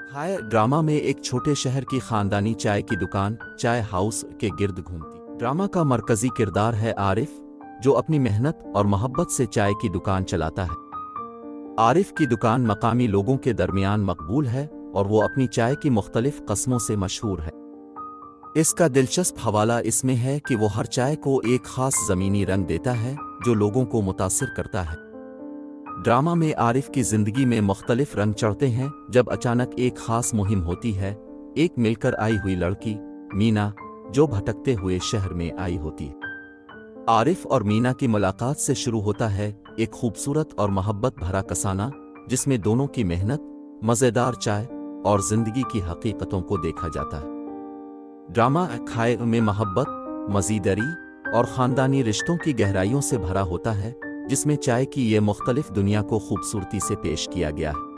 हाय drama में एक छोटे शहर की खानदानी चाय की दुकान चाय हाउस के गिर्द घूमती। ड्रामा का मरकजी किरदार है आरिफ, जो अपनी मेहनत और मोहब्बत से चाय की दुकान चलाता है। आरिफ की दुकान मकामी लोगों के दरमियान मकबूल है और वो अपनी चाय की मुख्तलिफ कस्मों से मशहूर है। इसका दिलचस्प हवाला इसमें है कि वो हर चाय को एक खास ज़मीनी रंग देता है जो लोगों को मुतासिर करता है। ड्रामा में आरिफ की जिंदगी में मुख्तलिफ रंग चढ़ते हैं जब अचानक एक खास मुहिम होती है। एक मिलकर आई हुई लड़की मीना, जो भटकते हुए शहर में आई होती है। आरिफ और मीना की मुलाकात से शुरू होता है एक खूबसूरत और मोहब्बत भरा कसाना, जिसमें दोनों की मेहनत, मज़ेदार चाय और जिंदगी की हकीकतों को देखा जाता है। ड्रामा खाए में मोहब्बत, मज़ीदारी और ख़ानदानी रिश्तों की गहराइयों से भरा होता है, जिसमें चाय की ये मुख्तलिफ दुनिया को खूबसूरती से पेश किया गया है।